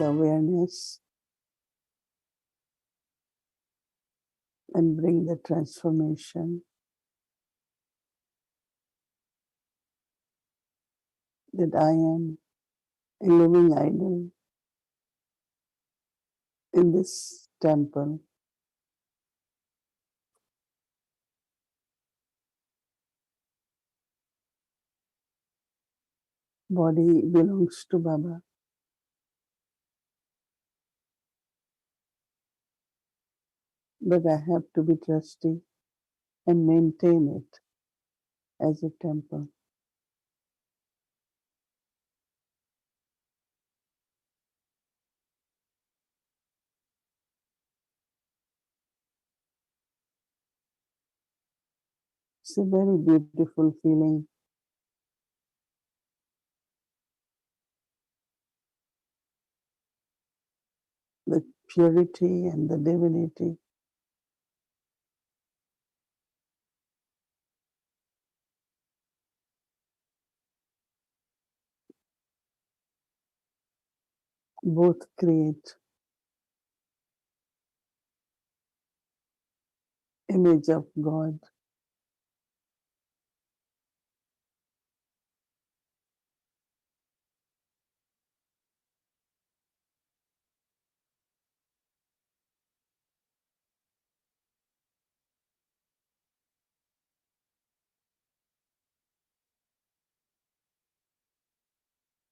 the awareness and bring the transformation that I am a living idol in this temple. Body belongs to Baba. But I have to be trusty and maintain it as a temple. It's a very beautiful feeling. The purity and the divinity. Both create image of God.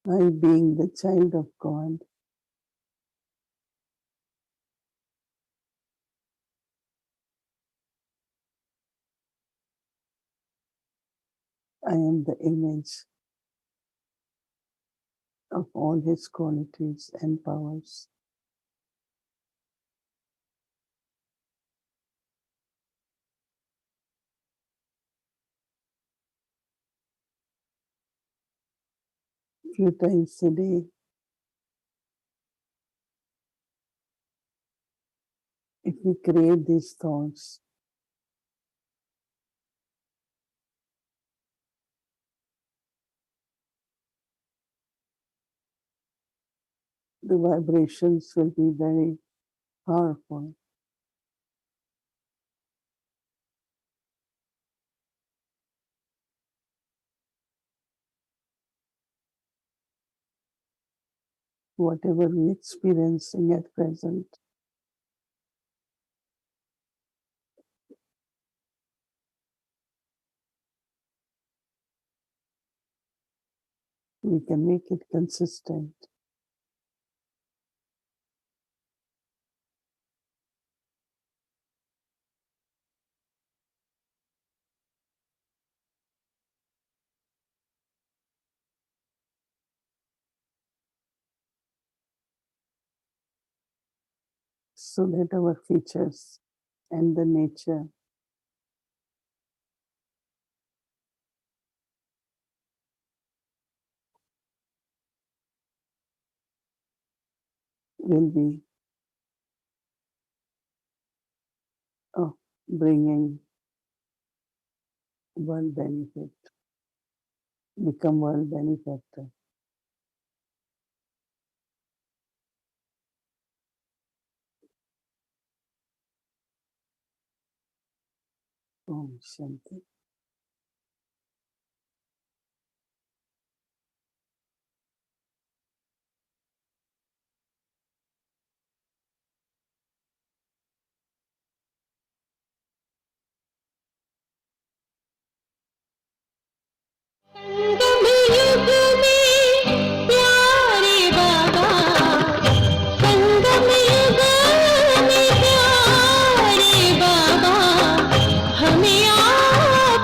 I, being the child of God, I am the image of all His qualities and powers. Few times a day, if we create these thoughts, the vibrations will be very powerful. Whatever we're experiencing at present, we can make it consistent. So that our features and the nature will be bringing world benefit, become world benefactor. Om Shanti. संगम युग में प्यारे बाबा, संगम युग में प्यारे बाबा, हमें आप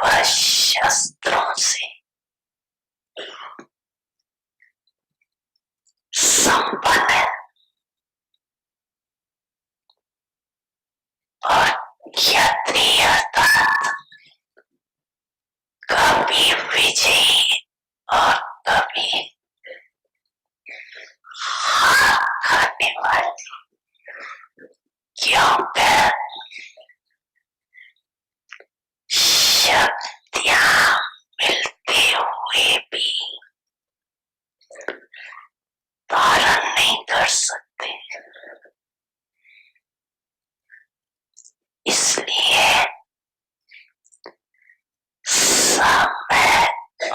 वह शस्त्रों से संपन्न है और क्षत्रिय अर्थात कभी विजयी और कभी हार खाने वाली, क्योंकि शक्तियां मिलते हुए भी धारण नहीं कर सकते, इसलिए समय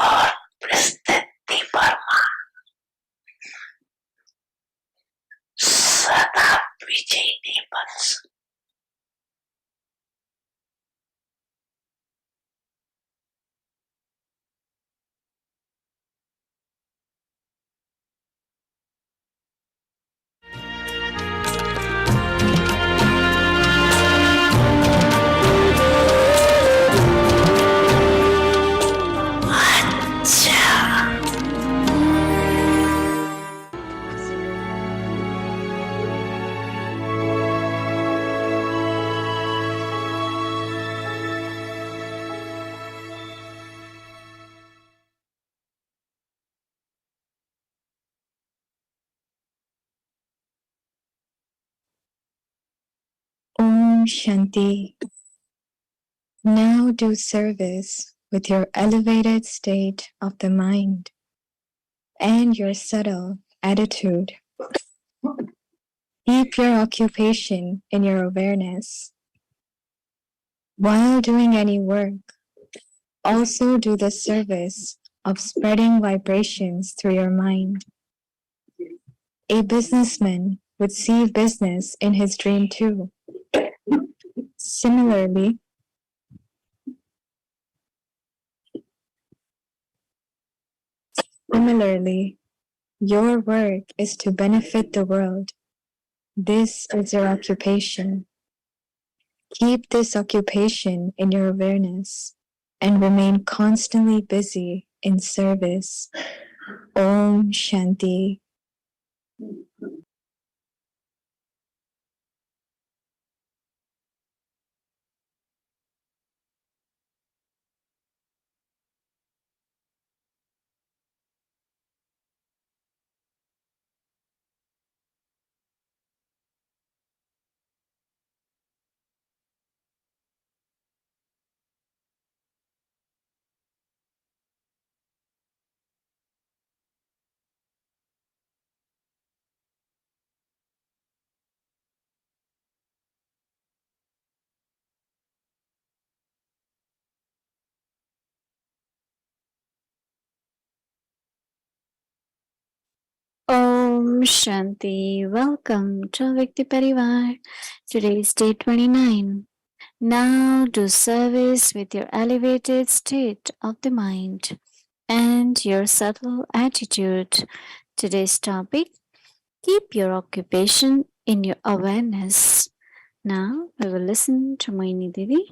और परिस्थिति पर सदा विजयी नहीं बन सकते। Om Shanti. Now do service with your elevated state of the mind and your subtle attitude. Keep your occupation in your awareness. While doing any work, also do the service of spreading vibrations through your mind. A businessman would see business in his dream too. Similarly, your work is to benefit the world. This is your occupation. Keep this occupation in your awareness and remain constantly busy in service. Om Shanti. Om Shanti. Welcome to Vikti Parivar. Today is day 29. Now do service with your elevated state of the mind and your subtle attitude. Today's topic: keep your occupation in your awareness. Now we will listen to Mohini Didi.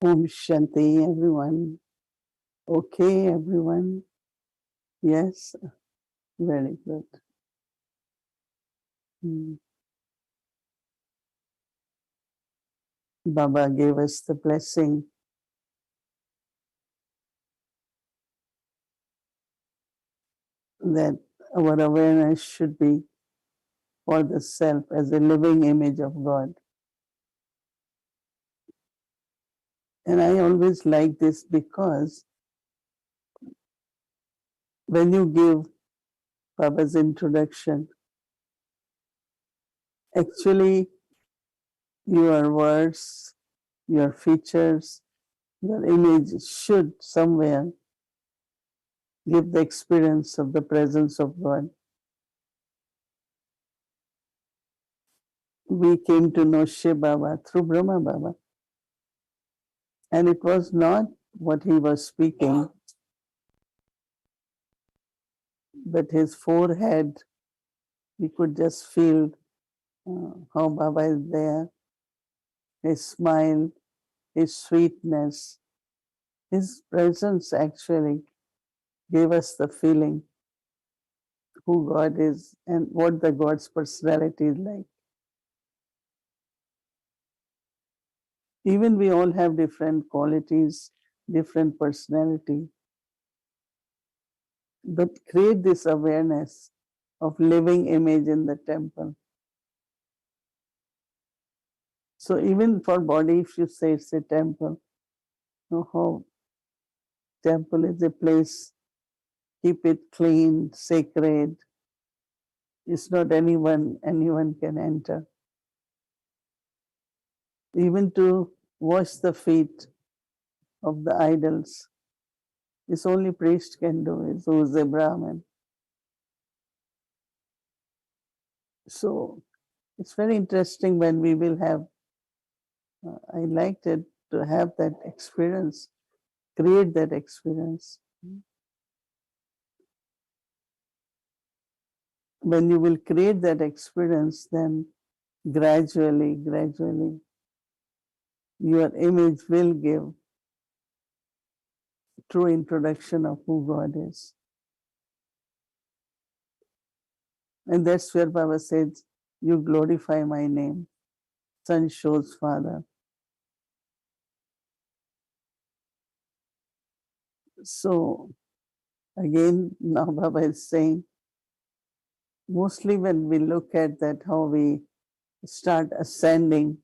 Om Shanti, everyone. Okay, everyone. Yes, very good. Baba gave us the blessing that our awareness should be for the self as a living image of God. And I always like this because when you give Baba's introduction, actually your words, your features, your image should somewhere give the experience of the presence of God. we came to know Shiv Baba through Brahma Baba. And it was not what he was speaking, but his forehead, we could just feel how Baba is there, his smile, his sweetness, his presence actually gave us the feeling who God is and what the God's personality is like. Even we all have different qualities, different personality, but create this awareness of living image in the temple. So even for body, if you say it's a temple, you know how temple is a place, keep it clean, sacred. It's not anyone can enter. Even to wash the feet of the idols, it's only priest can do it, who's a Brahmin. So it's very interesting when we will have, I liked it to have that experience, create that experience. When you will create that experience, then gradually, your image will give true introduction of who God is. And that's where Baba says, you glorify my name. Son shows Father. So again, now Baba is saying, mostly when we look at that, how we start ascending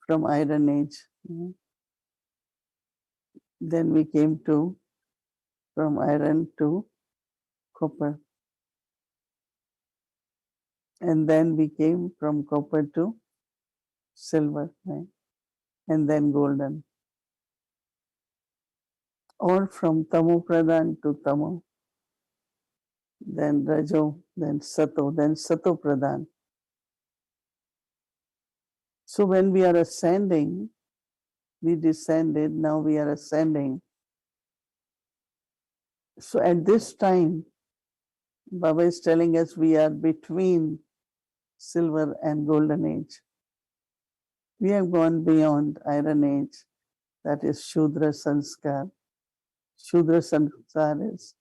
from Iron Age, then we came to from iron to copper. And then we came from copper to silver, right? And then golden. Or from Tamo Pradhan to Tamo, then Rajo, then Sato Pradhan. So when we are ascending, we descended, now we are ascending. So at this time, Baba is telling us we are between silver and golden age. We have gone beyond iron age, that is Shudra Sanskar. Shudra Sanskar is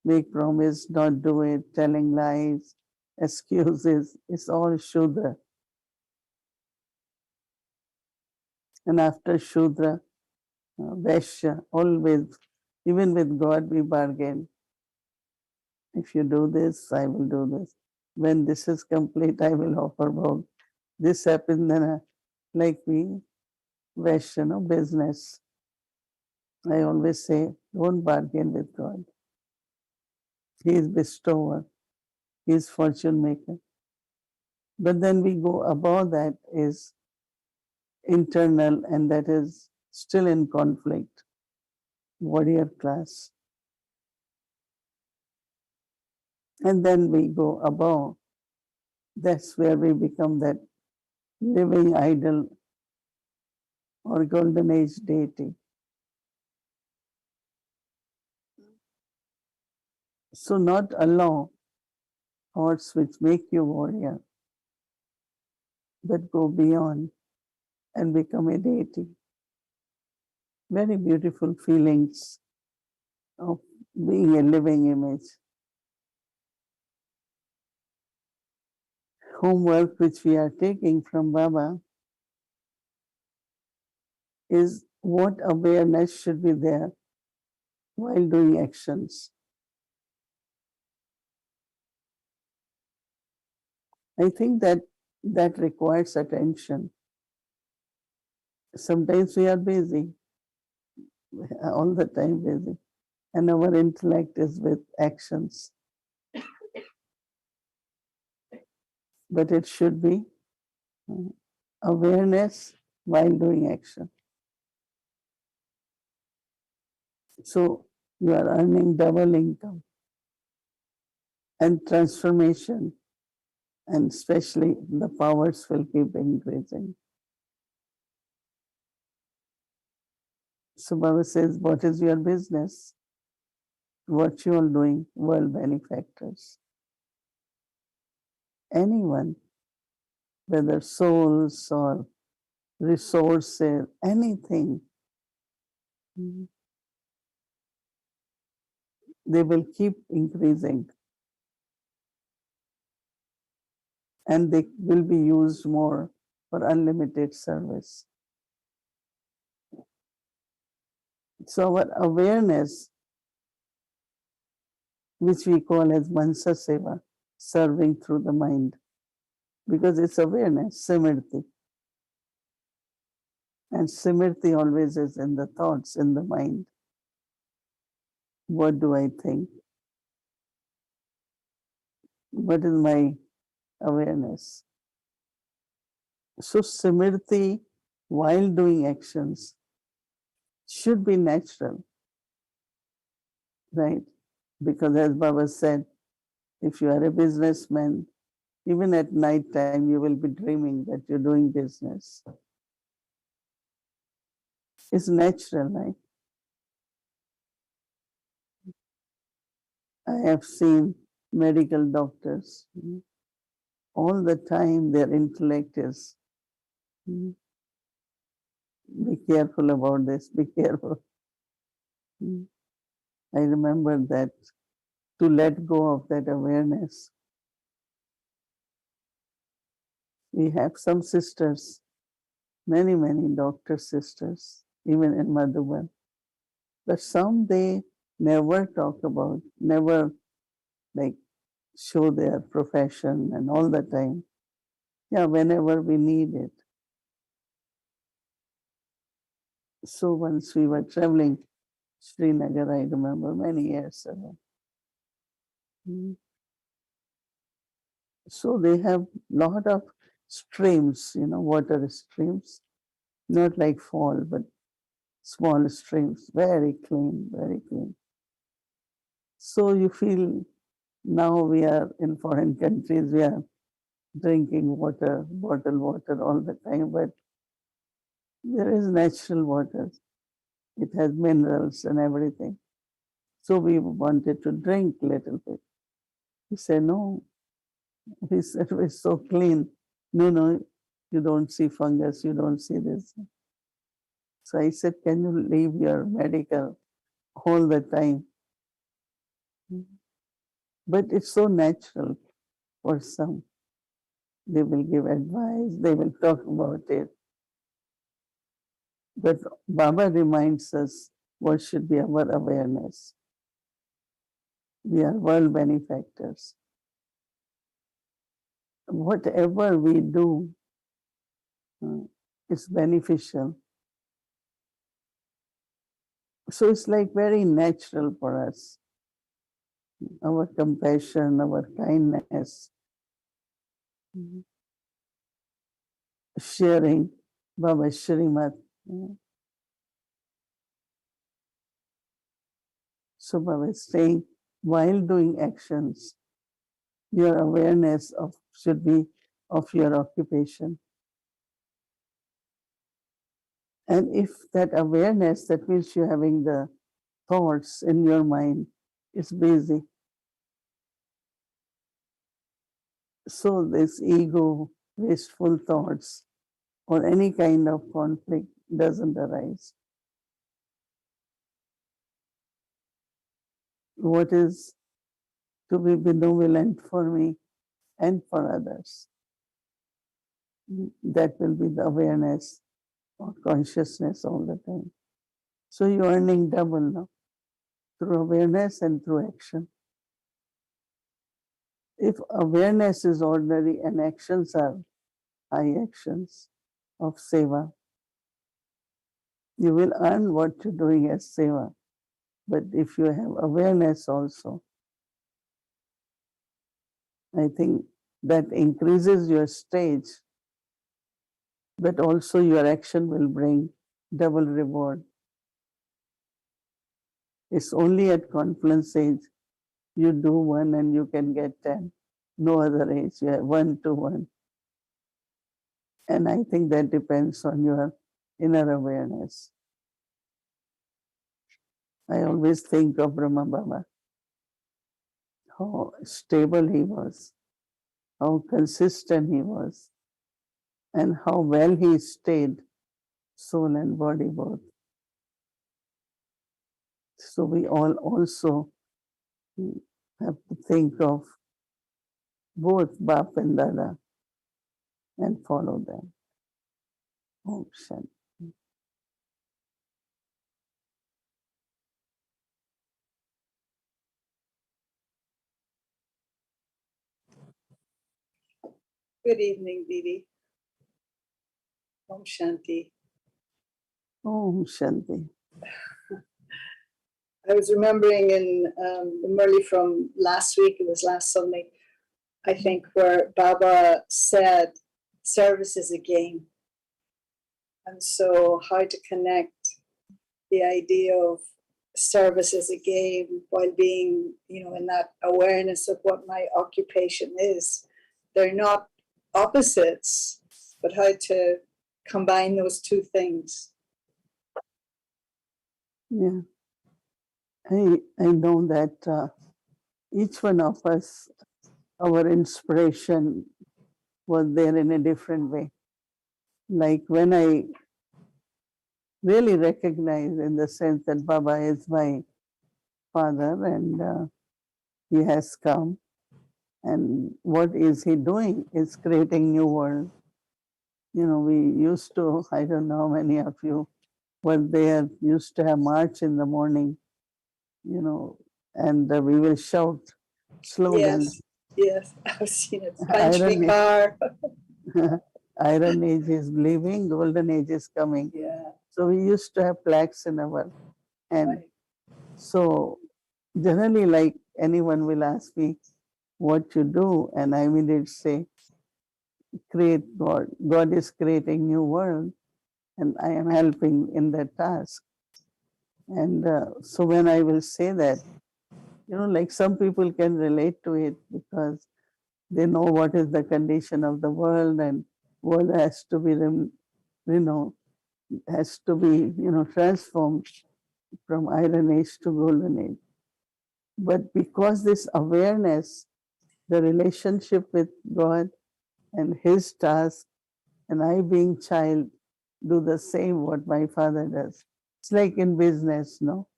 make promise, not do it, telling lies, excuses. It's all Shudra. And after Shudra, Vaishya, always, even with God, we bargain. If you do this, I will do this. When this is complete, I will offer bhog. This happens, then like we, Vaishya, no business. I always say, don't bargain with God. He is bestower. He is fortune maker. But then we go above that is internal, and that is still in conflict. Warrior class. And then we go above. That's where we become that living idol or golden age deity. So not allow thoughts which make you warrior, but go beyond and become a deity. Very beautiful feelings of being a living image. Homework which we are taking from Baba is what awareness should be there while doing actions. I think that requires attention. Sometimes we are busy, all the time busy, and our intellect is with actions. But it should be awareness while doing action. So you are earning double income and transformation and especially the powers will keep increasing. So Baba says, what is your business? What you are doing? World benefactors. Anyone, whether souls or resources, anything, they will keep increasing and they will be used more for unlimited service. So our awareness, which we call as Mansa Seva, serving through the mind, because it's awareness, Simrti. And Simrti always is in the thoughts, in the mind. What do I think? What is my awareness? So Simrti, while doing actions, should be natural, right? Because as Baba said, if you are a businessman, even at night time, you will be dreaming that you're doing business. It's natural, right? I have seen medical doctors. All the time their intellect is, be careful about this, be careful. I remember that to let go of that awareness. We have some sisters, many doctor sisters, even in Madhuban. But some they never talk about, never like show their profession and all the time. Yeah, whenever we need it. So once we were traveling Srinagar, I remember many years ago. So they have lot of streams, water streams, not like fall, but small streams, very clean, very clean. So you feel now we are in foreign countries, we are drinking water, bottled water all the time, but there is natural water. It has minerals and everything. So we wanted to drink a little bit. He said, no. He said, it's so clean. No, you don't see fungus, you don't see this. So I said, can you leave your medical all the time? But it's so natural for some. They will give advice, they will talk about it. But Baba reminds us what should be our awareness. We are world benefactors. Whatever we do is beneficial. So it's like very natural for us. Our compassion, our kindness, sharing Baba Shrimat. So Baba is saying, while doing actions, your awareness of should be of your occupation. And if that awareness, that means you're having the thoughts in your mind, is busy. So this ego, wasteful thoughts, or any kind of conflict doesn't arise. What is to be benevolent for me and for others? That will be the awareness or consciousness all the time. So you're earning double now, through awareness and through action. If awareness is ordinary and actions are high actions of seva, you will earn what you're doing as seva. But if you have awareness also, I think that increases your stage, but also your action will bring double reward. It's only at confluence stage you do one and you can get 10. no other age. You have 1 to 1. And I think that depends on your inner awareness. I always think of Brahma Baba, how stable he was, how consistent he was, and how well he stayed, soul and body both. So we all also have to think of both Bap and Dada and follow them. Om Shanti. Good evening, Didi. Om Shanti. Om Shanti. I was remembering in the Murli from last week, it was last Sunday, I think, where Baba said, service is a game. And so how to connect the idea of service as a game while being, in that awareness of what my occupation is. They're not opposites, but how to combine those two things. Yeah. I know that each one of us, our inspiration was there in a different way. Like when I really recognize in the sense that Baba is my father and he has come, and what is he doing? Is creating new world. We used to, I don't know how many of you were there, used to have march in the morning, and we will shout slogans. Yes, I've seen it. Iron Punch car. Iron age is leaving, golden age is coming. Yeah. So we used to have plaques in our hand. Right. So generally, like anyone will ask me what you do, and I immediately say, create God. God is creating new world, and I am helping in that task. And so when I will say that, like some people can relate to it because they know what is the condition of the world, and world has to be, transformed from iron age to golden age. But because this awareness, the relationship with God and his task, and I being child, do the same what my father does. It's like in business, no?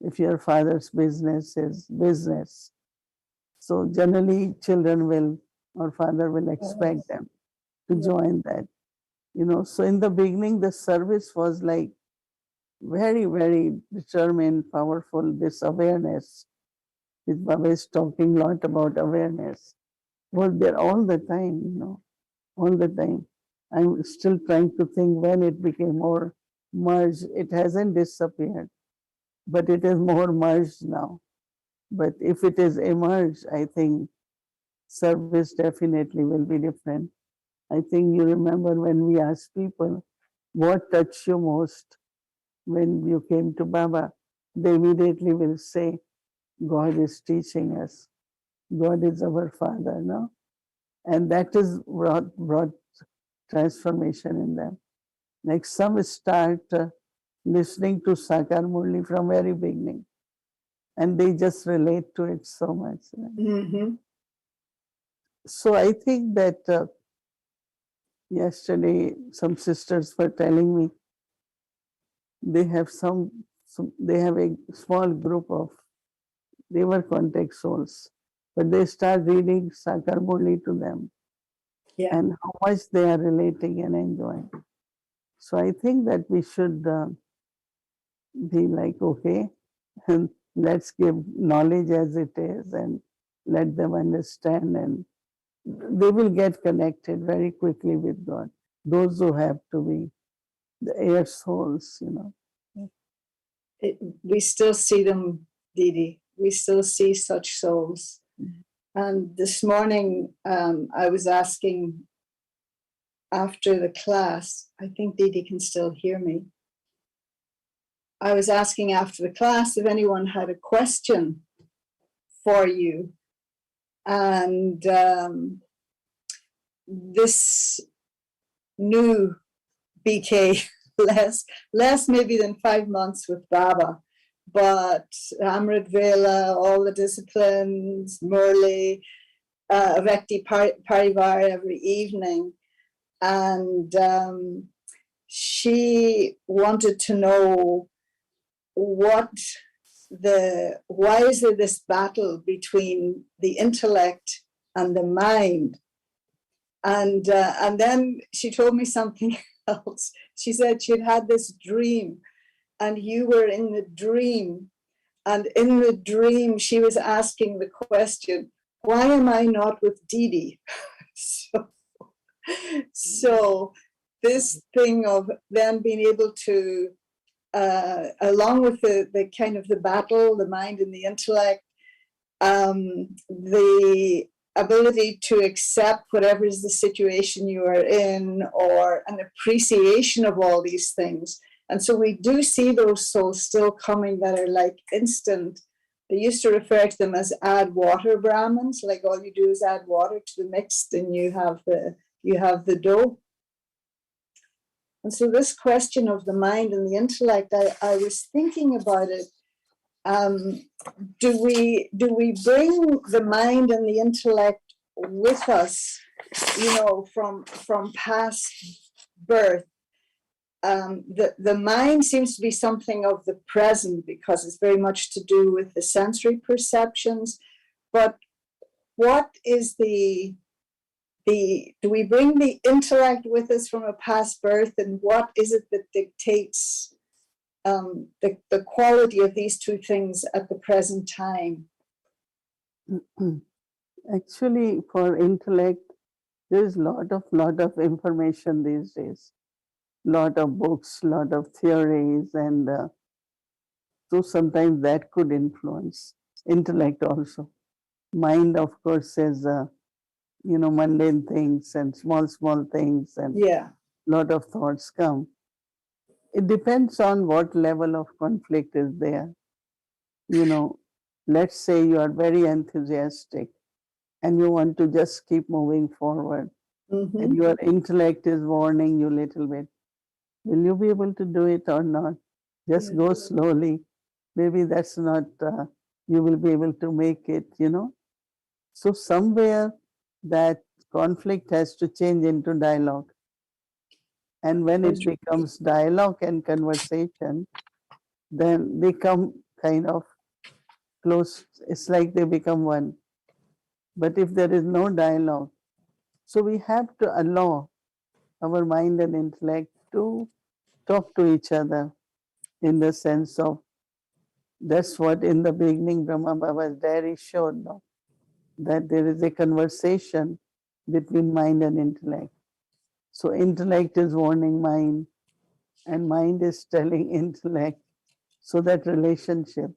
If your father's business is business, so generally children will, or father will expect them to join that. So in the beginning, the service was like very, very determined, powerful, this awareness. Which Baba is talking a lot about awareness. Was there all the time, all the time. I'm still trying to think when it became more merged. It hasn't disappeared, but it is more merged now. But if it is emerged, I think service definitely will be different. I think you remember when we asked people, what touched you most when you came to Baba? They immediately will say, God is teaching us. God is our Father, no? And that is brought transformation in them. Like some start listening to Sakar Murli from very beginning, and they just relate to it so much. Mm-hmm. So I think that yesterday some sisters were telling me they have they have a small group of, they were contact souls, but they start reading Sakar Murli to them. Yeah. And how much they are relating and enjoying. So I think that we should be like, okay, and let's give knowledge as it is and let them understand, and they will get connected very quickly with God. Those who have to be the air souls, We still see them, Didi. We still see such souls. And this morning, I was asking after the class, I think Didi can still hear me. I was asking after the class if anyone had a question for you. And this new BK, less maybe than 5 months with Baba, but Amrit Vela, all the disciplines, Murli, Avekti Parivar every evening. And she wanted to know why is there this battle between the intellect and the mind? And then she told me something else. She said she'd had this dream, and you were in the dream. And in the dream, she was asking the question, why am I not with Didi? So this thing of them being able to, along with the kind of the battle, the mind and the intellect, the ability to accept whatever is the situation you are in, or an appreciation of all these things. And so we do see those souls still coming that are like instant. They used to refer to them as add water Brahmins, like all you do is add water to the mix and you have the dough. And so this question of the mind and the intellect, I was thinking about it. Do we bring the mind and the intellect with us, from past birth? The mind seems to be something of the present because it's very much to do with the sensory perceptions. But what is do we bring the intellect with us from a past birth, and what is it that dictates the quality of these two things at the present time? Actually, for intellect, there is lot of information these days. Lot of books, lot of theories, and so sometimes that could influence intellect also. Mind, of course, says mundane things and small things, and Yeah. lot of thoughts come. It depends on what level of conflict is there. Let's say you are very enthusiastic and you want to just keep moving forward, and your intellect is warning you a little bit. Will you be able to do it or not? Just go slowly. Maybe that's not, you will be able to make it, So somewhere that conflict has to change into dialogue. And when it becomes dialogue and conversation, then they come kind of close. It's like they become one. But if there is no dialogue, so we have to allow our mind and intellect to talk to each other in the sense of, that's what in the beginning Brahma Baba's diary showed, no? That there is a conversation between mind and intellect. So intellect is warning mind, and mind is telling intellect. So that relationship.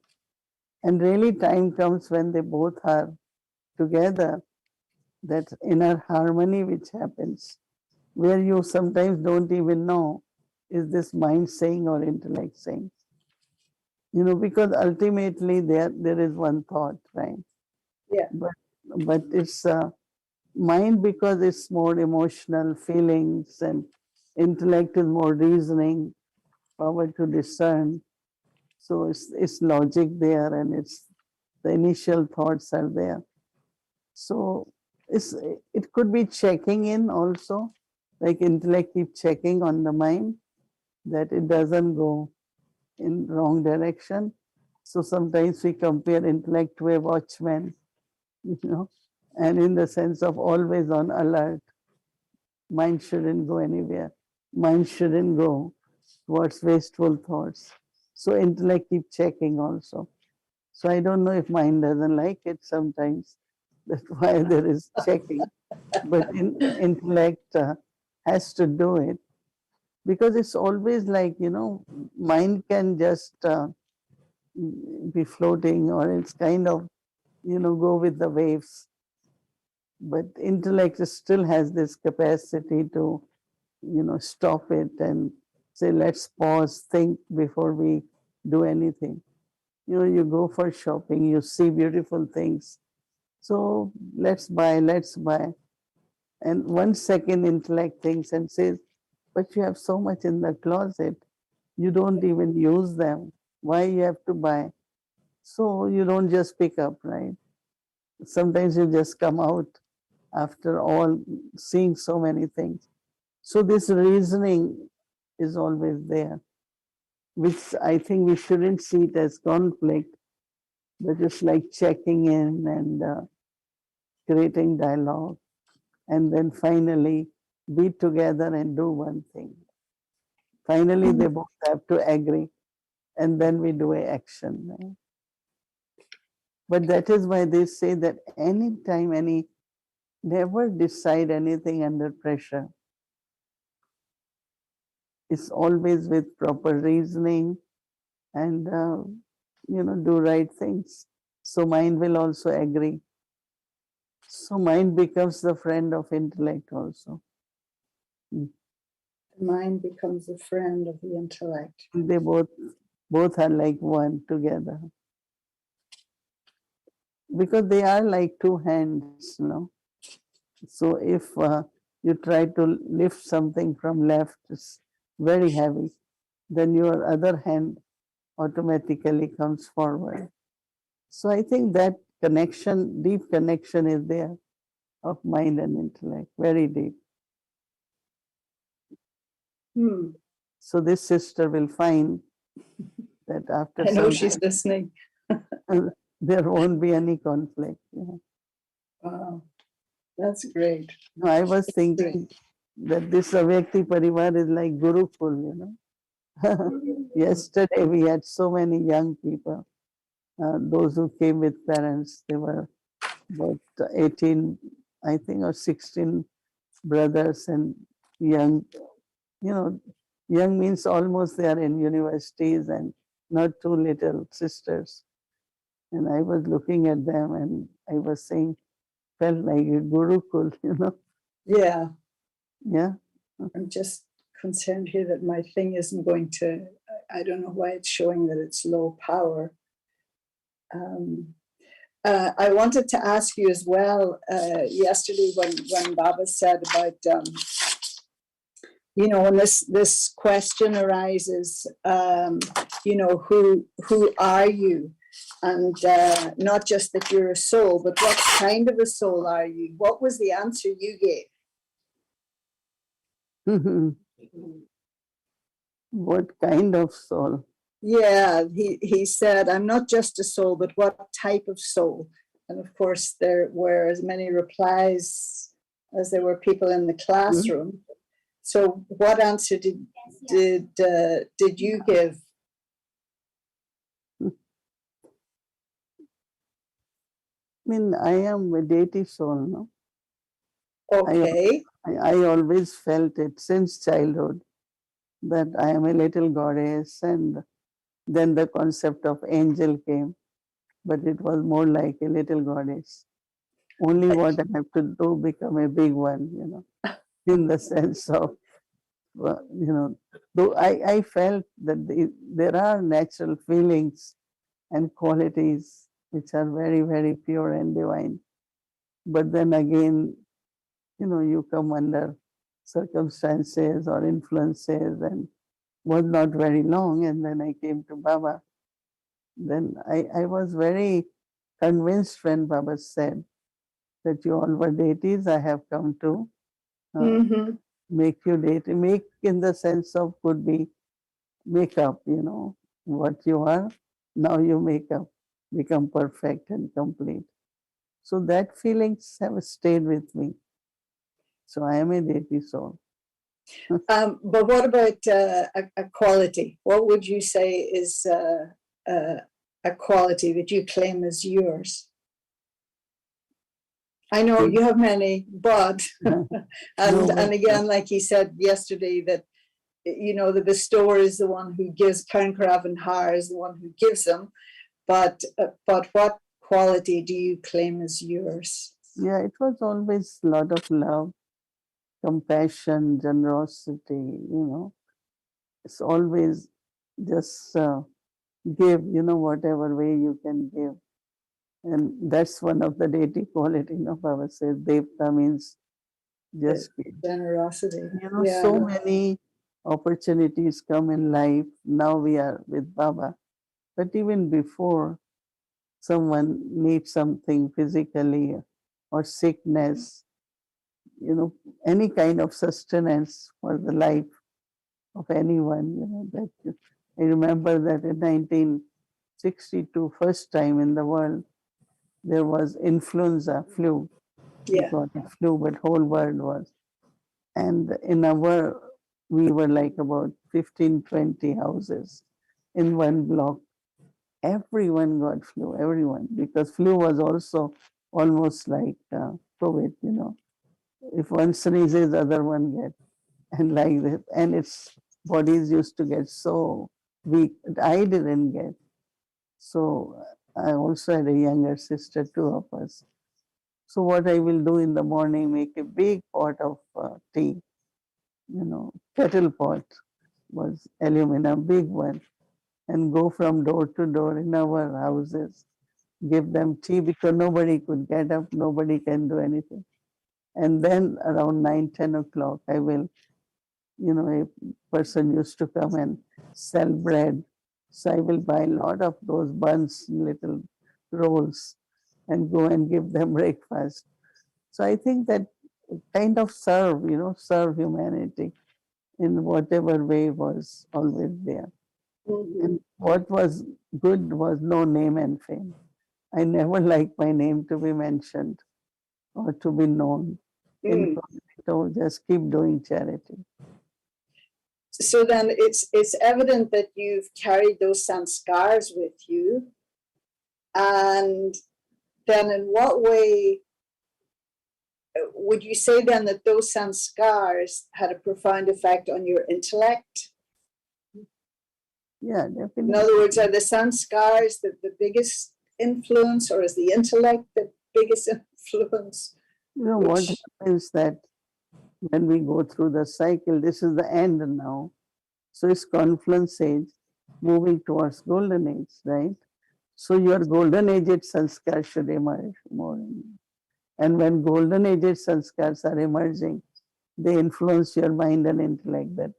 And really time comes when they both are together, that inner harmony which happens, where you sometimes don't even know, is this mind saying or intellect saying? Because ultimately there is one thought, right? Yeah. But it's mind, because it's more emotional feelings, and intellect is more reasoning, power to discern. So it's logic there, and it's the initial thoughts are there. So it could be checking in also, like intellect keep checking on the mind that it doesn't go in wrong direction. So sometimes we compare intellect to a watchman, and in the sense of always on alert. Mind shouldn't go anywhere. Mind shouldn't go towards wasteful thoughts. So intellect keep checking also. So I don't know if mind doesn't like it sometimes. That's why there is checking. But intellect has to do it, because it's always like, mind can just be floating, or it's kind of, go with the waves. But intellect still has this capacity to, stop it and say, let's pause, think before we do anything. You go for shopping, you see beautiful things. So let's buy, let's buy. And 1 second intellect thinks and says, but you have so much in the closet. You don't even use them. Why you have to buy? So you don't just pick up, right? Sometimes you just come out after all seeing so many things. So this reasoning is always there, which I think we shouldn't see it as conflict, but it's like checking in and creating dialogue, and then finally be together and do one thing. Finally, they both have to agree, and then we do a action. Right? But that is why they say that anytime, never decide anything under pressure. It's always with proper reasoning and do right things. So mind will also agree. So mind becomes the friend of intellect also. The mind becomes a friend of the intellect. They both are like one together. Because they are like two hands, So if you try to lift something from left, it's very heavy, then your other hand automatically comes forward. So I think that connection, deep connection is there of mind and intellect, very deep. So this sister will find that after I know some she's time, listening. there won't be any conflict. Wow, that's great. No, I was thinking that this Avyakti Parivar is like Gurukul, Yesterday we had so many young people, those who came with parents. They were about 18, I think, or 16 brothers and young, young means almost they are in universities and not two little sisters. And I was looking at them and I was saying, felt like a Gurukul, Yeah, Yeah. I'm just concerned here that my thing isn't going to, I don't know why it's showing that it's low power. I wanted to ask you as well, yesterday when Baba said about, when this question arises, who are you? And not just that you're a soul, but what kind of a soul are you? What was the answer you gave? What kind of soul? Yeah, he said, I'm not just a soul, but what type of soul? And of course, there were as many replies as there were people in the classroom. So, what answer did you give? I mean, I am a deity soul, no? Okay. I always felt it since childhood that I am a little goddess, and then the concept of angel came, but it was more like a little goddess. Only what I have to do become a big one, in the sense of, though I felt that there are natural feelings and qualities which are very, very pure and divine. But then again, you come under circumstances or influences, and was not very long. And then I came to Baba. Then I was very convinced when Baba said that you all were deities. I have come to make you deity. Make in the sense of could be make up, what you are. Now you make up, become perfect and complete. So that feelings have stayed with me. So I am a deity soul. But what about a quality? What would you say is a quality that you claim as yours? I know you have many, but and again, like he said yesterday, that the bestower is the one who gives. Karan and Har is the one who gives them. But what quality do you claim as yours? Yeah, it was always a lot of love, compassion, generosity, It's always just give, whatever way you can give. And that's one of the deity quality. Baba says Devta means just give. Generosity. So Yeah. many opportunities come in life. Now we are with Baba. But even before, someone needs something physically or sickness, any kind of sustenance for the life of anyone, that I remember that in 1962, first time in the world, there was influenza, flu. We Yeah. call it flu, but whole world was. And we were like about 15, 20 houses in one block. Everyone got flu, everyone, because flu was also almost like COVID. If one sneezes, other one gets, and like that. And its bodies used to get so weak. But I didn't get. So I also had a younger sister, two of us. So what I will do in the morning, make a big pot of tea, kettle pot was aluminum, big one, and go from door to door in our houses, give them tea because nobody could get up, nobody can do anything. And then around 9, 10 o'clock, a person used to come and sell bread. So I will buy a lot of those buns, little rolls, and go and give them breakfast. So I think that kind of serve humanity in whatever way was always there. Mhm. And what was good was no name and fame. I never liked my name to be mentioned or to be known. Mm. Incognito, just keep doing charity. So then it's evident that you've carried those sanskars with you. And then in what way would you say then that those sanskars had a profound effect on your intellect? Yeah, In definitely. other words, are the sanskars the biggest influence, or is the intellect the biggest influence? What Which, happens that when we go through the cycle, this is the end now. So it's confluence age, moving towards golden age, right? So your golden age sanskars should emerge more. And when golden age sanskars are emerging, they influence your mind and intellect. That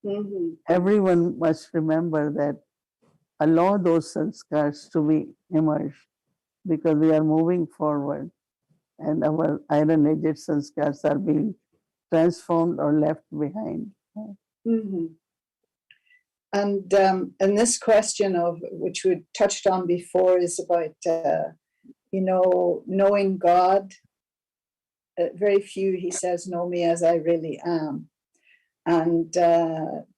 mm-hmm. everyone must remember that allow those sanskars to be emerged because we are moving forward and our iron age sanskars are being transformed or left behind. Mm-hmm. And this question of which we touched on before is about knowing God. Very few, he says, know me as I really am. And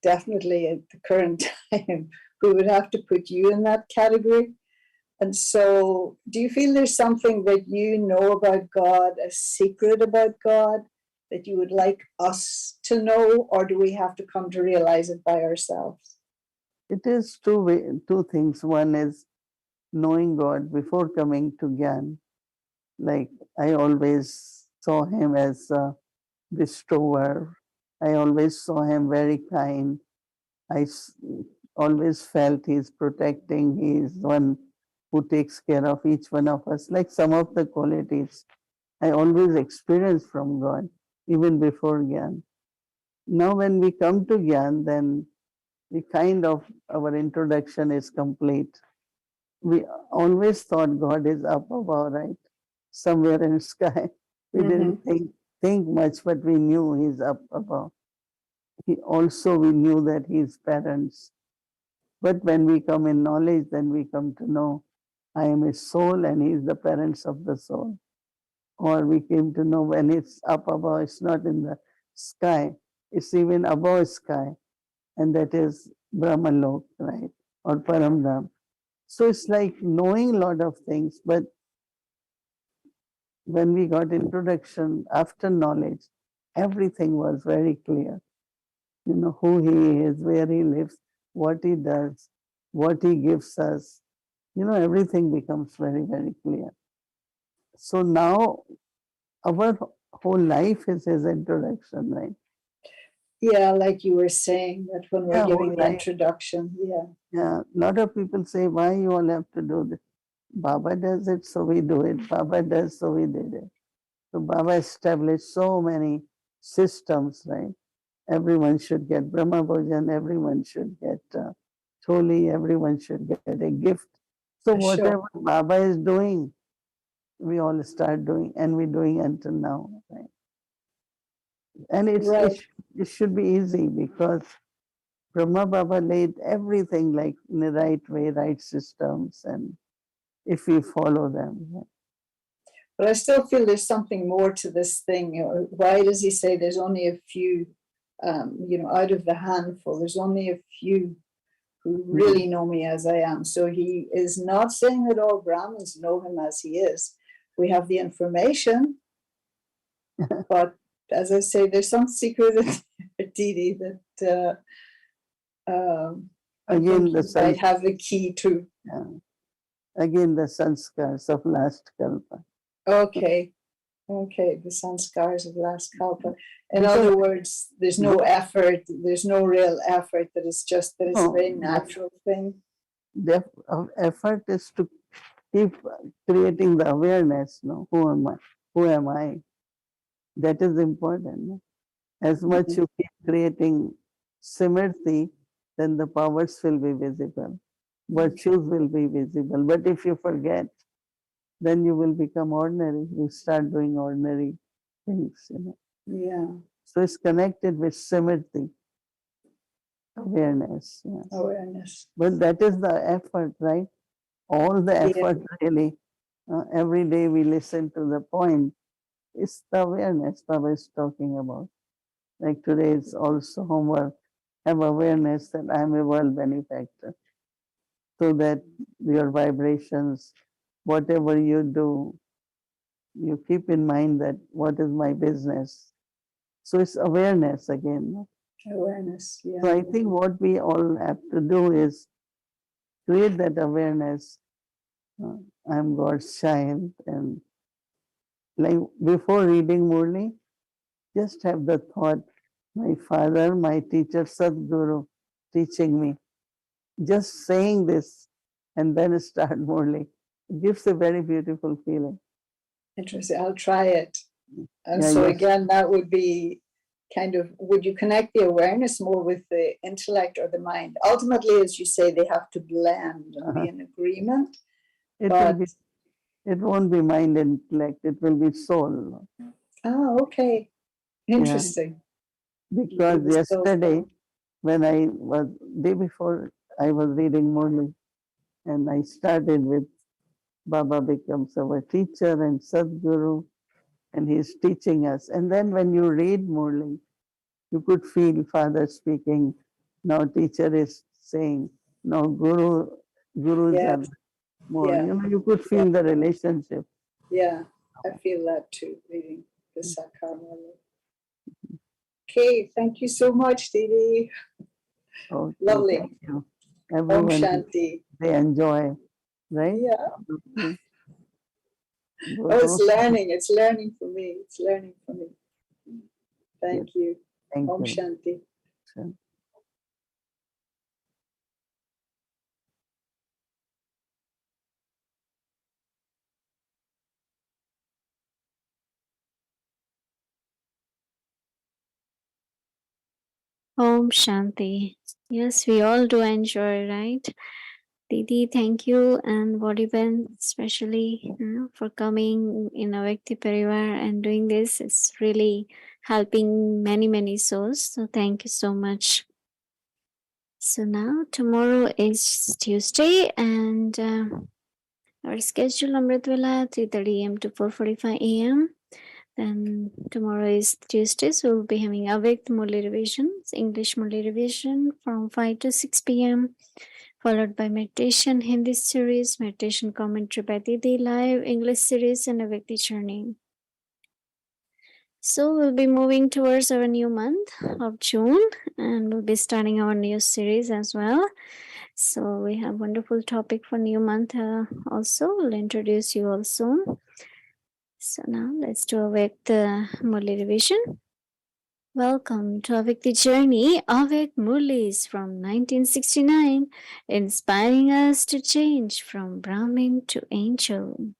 definitely at the current time, we would have to put you in that category. And so, do you feel there's something that you know about God, a secret about God, that you would like us to know, or do we have to come to realize it by ourselves? It is two things. One is knowing God before coming to Gyan. Like I always saw him as a bestower. I always saw him very kind. Always felt he's protecting. He's one who takes care of each one of us. Like some of the qualities I always experienced from God, even before Gyan. Now, when we come to Gyan, then our introduction is complete. We always thought God is up above, right? Somewhere in the sky. We Mm-hmm. didn't think much, but we knew he's up above. We knew that he's parents. But when we come in knowledge, then we come to know I am his soul and he is the parents of the soul. Or we came to know when it's up above, it's not in the sky, it's even above sky, and that is Brahmalok, right? Or Paramdham. So it's like knowing a lot of things, but when we got introduction after knowledge, everything was very clear. Who he is, where he lives, what he does, what he gives us. Everything becomes very, very clear. So now our whole life is his introduction, right? Yeah, like you were saying, that when we're Yeah, whole giving the life. introduction, yeah. Yeah, a lot of people say, why you all have to do this? Baba does it, so we do it. Baba does, so we did it. So Baba established so many systems, right? Everyone should get Brahma Bhojan, everyone should get Choli, everyone should get a gift. So Sure. whatever Baba is doing, we all start doing, and we're doing until now, right? And Right. it should be easy because Brahma Baba laid everything like in the right way, right systems, and if we follow them. Right? But I still feel there's something more to this thing. Why does he say there's only a few, out of the handful, there's only a few who really know me as I am? So he is not saying that all Brahmins know him as he is. We have the information, but as I say, there's some secret in Didi that I Again, think he might have the key to. Yeah. Again, the sanskars of last kalpa. Okay, the sanskars of last kalpa. In other words, there's no effort, there's no real effort, that it's just that it's a very natural thing. The effort is to keep creating the awareness, no? Who am I? Who am I? That is important. No? As much you keep creating simrti, then the powers will be visible. Virtues will be visible. But if you forget, then you will become ordinary. You start doing ordinary things, you know. Yeah. So it's connected with simrti, awareness. Yes. Awareness. But that is the effort, right? All the effort really. Every day we listen to the point. It's the awareness Baba is talking about. Like today is also homework. Have awareness that I am a world benefactor. So that your vibrations, whatever you do, you keep in mind that what is my business. So it's awareness again. No? Awareness, yeah. So I think what we all have to do is create that awareness. I'm God's child, and like before reading Murli, just have the thought, my father, my teacher, Sadguru, teaching me. Just saying this and then start Murli. It gives a very beautiful feeling. Interesting. I'll try it. And Yeah, so yes. again, that would be kind of, would you connect the awareness more with the intellect or the mind? Ultimately, as you say, they have to blend and be in agreement. It but won't be mind and intellect, it will be soul. okay. Interesting. Because yesterday, when I was, day before, I was reading Murli, and I started with Baba becomes our teacher and Sadguru, and he's teaching us. And then when you read Murli, you could feel Father speaking. Now teacher is saying, now Gurus are more. Yeah. You know, you could feel the relationship. Yeah, I feel that too, reading the Sakar Murli. Okay, thank you so much, Didi. Okay, Lovely. thank you. Om Everyone, Shanti. they enjoy, right? Yeah. Okay. Oh, it's learning for me. It's learning for me. Thank you. Thank Om you. Shanti. Sure. Om Shanti. Yes, we all do enjoy, right? Didi, thank you, and Vodiban, especially for coming in a Vakti Parivar and doing this. It's really helping many, many souls. So thank you so much. So now tomorrow is Tuesday, and our schedule Amritvela 3:30 a.m. to 4:45 a.m. Then tomorrow is Tuesday, so we'll be having Avakt Murli revisions, English Murli revision from 5 to 6 p.m. Followed by meditation, Hindi series, meditation commentary by Didi live, English series, and Avakti journey. So we'll be moving towards our new month of June, and we'll be starting our new series as well. So we have wonderful topic for new month also. We'll introduce you all soon. So now let's do Avakt Murli revision. Welcome to Avikti Journey. Avik Murlis from 1969, inspiring us to change from Brahmin to angel.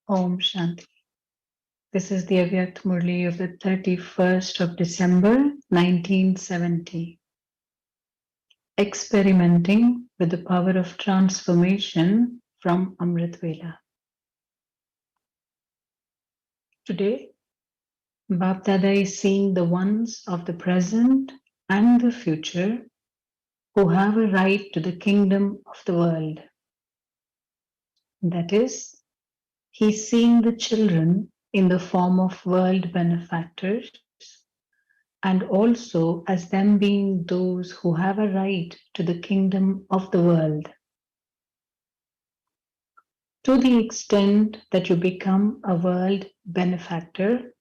Om Shanti. This is the Avyakt Murli of the 31st of December 1970. Experimenting with the power of transformation from Amrit Vela. Today, Bap Dada is seeing the ones of the present and the future who have a right to the kingdom of the world. That is, he's seeing the children in the form of world benefactors and also as them being those who have a right to the kingdom of the world. To the extent that you become a world benefactor,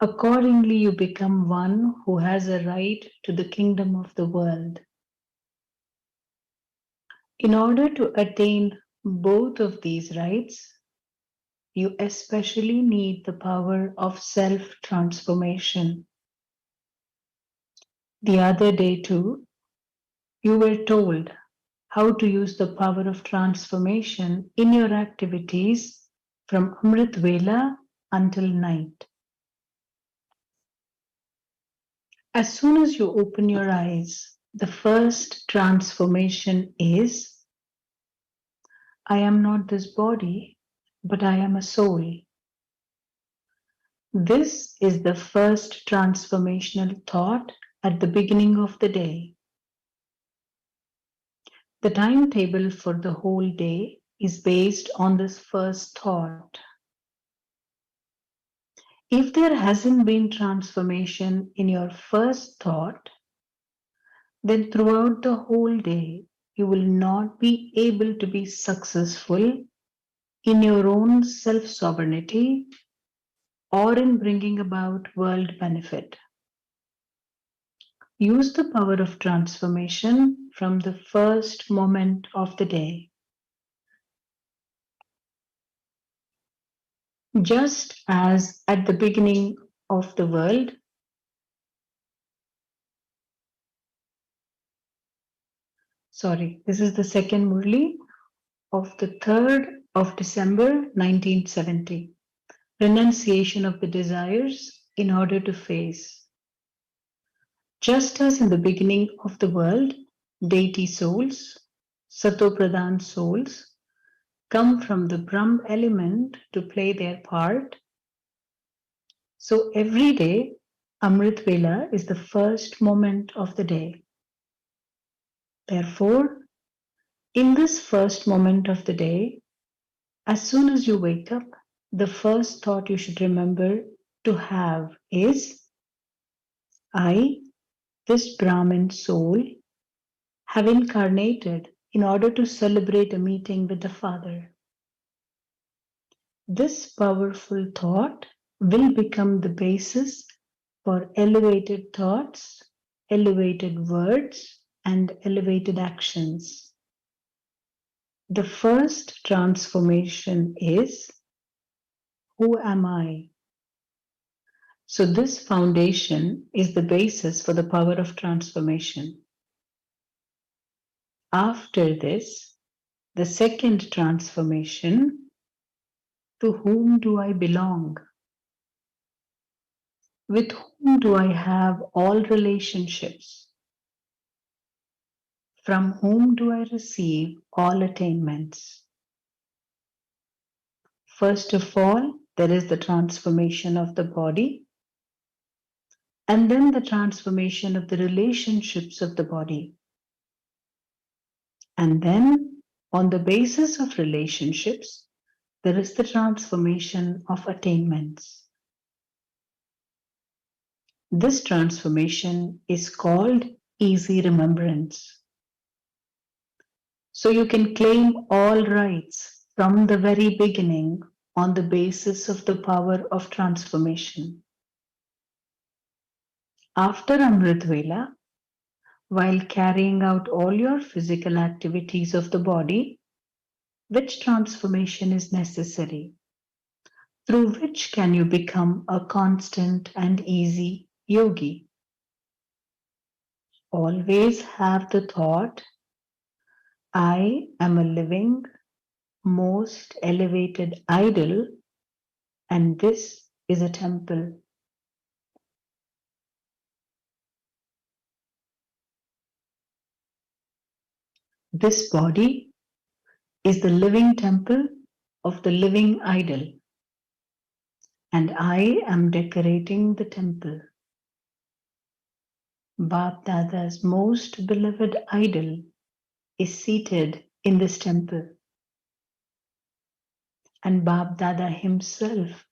accordingly you become one who has a right to the kingdom of the world. In order to attain both of these rights, you especially need the power of self-transformation. The other day too, you were told how to use the power of transformation in your activities from Amrit Vela until night. As soon as you open your eyes, the first transformation is, I am not this body, but I am a soul. This is the first transformational thought at the beginning of the day. The timetable for the whole day is based on this first thought. If there hasn't been transformation in your first thought, then throughout the whole day, you will not be able to be successful in your own self-sovereignty or in bringing about world benefit. Use the power of transformation from the first moment of the day. Just as at the beginning of the world, this is the second Murli of the 3rd of December 1970. Renunciation of the desires in order to face. Just as in the beginning of the world, deity souls, Satopradhan souls, come from the Brahm element to play their part, so every day, Amrit Vela is the first moment of the day. Therefore, in this first moment of the day, as soon as you wake up, the first thought you should remember to have is, I, this Brahmin soul, have incarnated in order to celebrate a meeting with the Father. This powerful thought will become the basis for elevated thoughts, elevated words, and elevated actions. The first transformation is, who am I? So this foundation is the basis for the power of transformation. After this, the second transformation, to whom do I belong? With whom do I have all relationships? From whom do I receive all attainments? First of all, there is the transformation of the body, and then the transformation of the relationships of the body. And then, on the basis of relationships, there is the transformation of attainments. This transformation is called easy remembrance. So you can claim all rights from the very beginning on the basis of the power of transformation. After Amrit Vela, while carrying out all your physical activities of the body, which transformation is necessary? Through which can you become a constant and easy yogi? Always have the thought, I am a living, most elevated idol, and this is a temple. This body is the living temple of the living idol, and I am decorating the temple. Bap Dada's most beloved idol is seated in this temple, and Bap Dada himself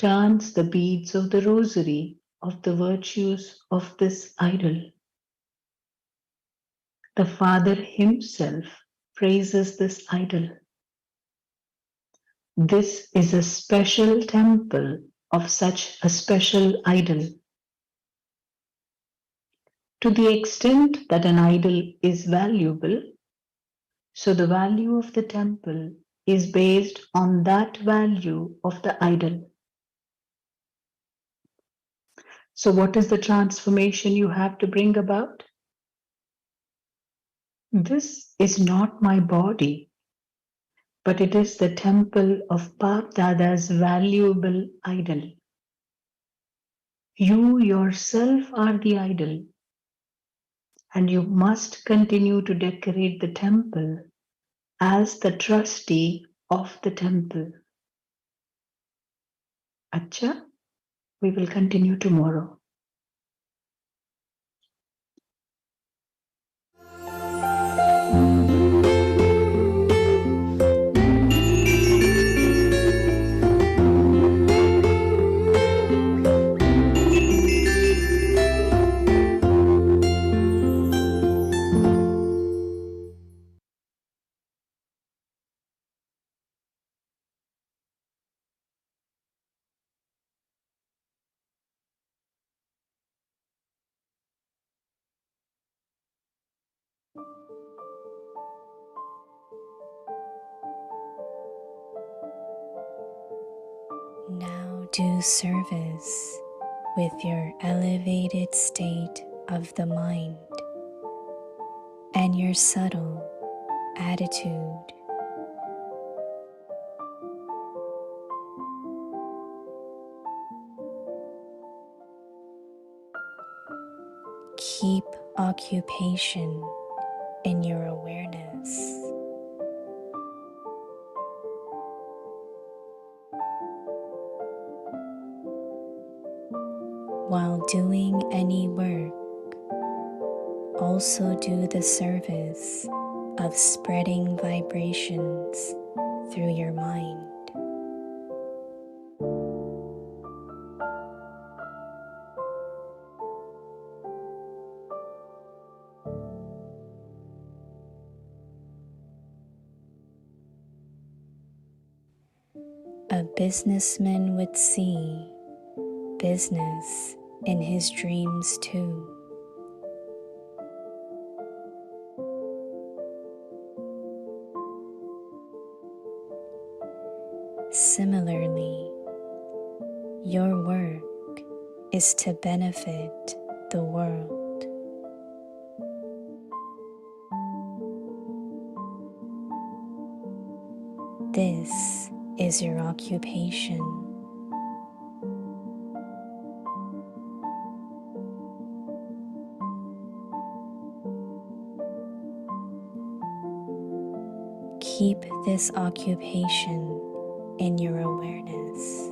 turns the beads of the rosary of the virtues of this idol. The Father himself praises this idol. This is a special temple of such a special idol. To the extent that an idol is valuable, so the value of the temple is based on that value of the idol. So what is the transformation you have to bring about? This is not my body, but it is the temple of Bap Dada's valuable idol. You yourself are the idol, and you must continue to decorate the temple as the trustee of the temple. Acha, we will continue tomorrow. Now do service with your elevated state of the mind and your subtle attitude. Keep occupation in your awareness. While doing any work, also do the service of spreading vibrations through your mind. A businessman would see business in his dreams too. Similarly, your work is to benefit the world. This is your occupation. Keep this occupation in your awareness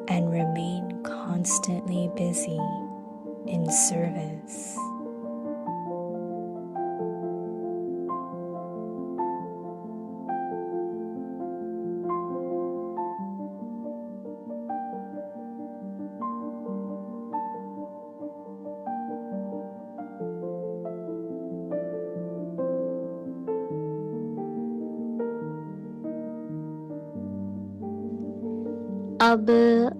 and remain constantly busy in service. अब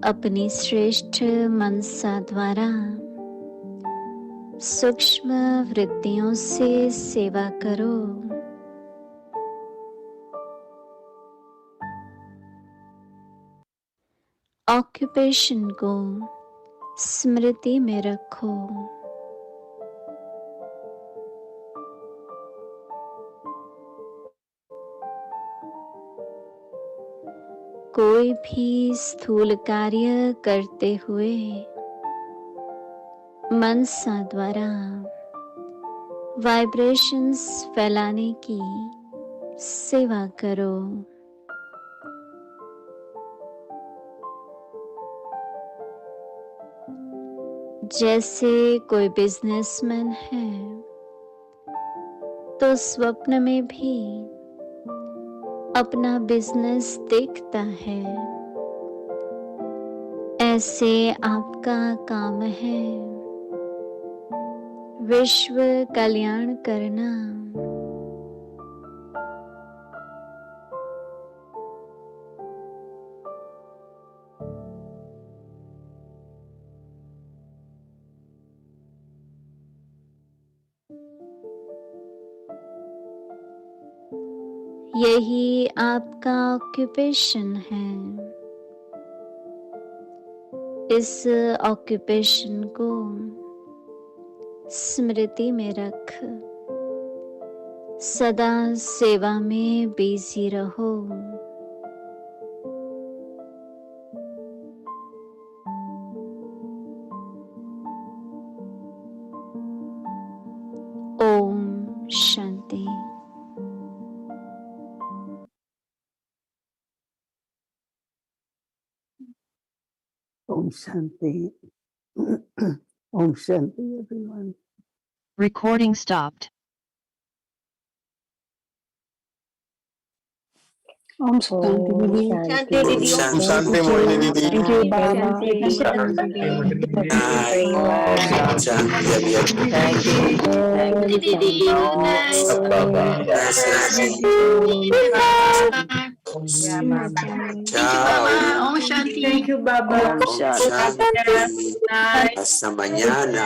अपनी श्रेष्ठ मनसा द्वारा सूक्ष्म वृत्तियों से सेवा करो। Occupation को स्मृति में रखो। कोई भी स्थूल कार्य करते हुए मनसा द्वारा वाइब्रेशंस फैलाने की सेवा करो। जैसे कोई बिजनेसमैन है तो स्वप्न में भी अपना बिजनेस देखता है, ऐसे आपका काम है विश्व कल्याण करना। यही आपका ऑक्यूपेशन है। इस ऑक्यूपेशन को स्मृति में रख सदा सेवा में बिजी रहो। Om Shanti. Om Shanti. Om Shanti, everyone. Recording stopped. Om Shanti Didi. Shanti Didi. Om Shanti Mohini Didi. Thank you, Baba. Om Shanti Abhi. Thank you. Baba. Ciao. Om Shanti. Thank you, Baba. Om Shanti. Hasta mañana.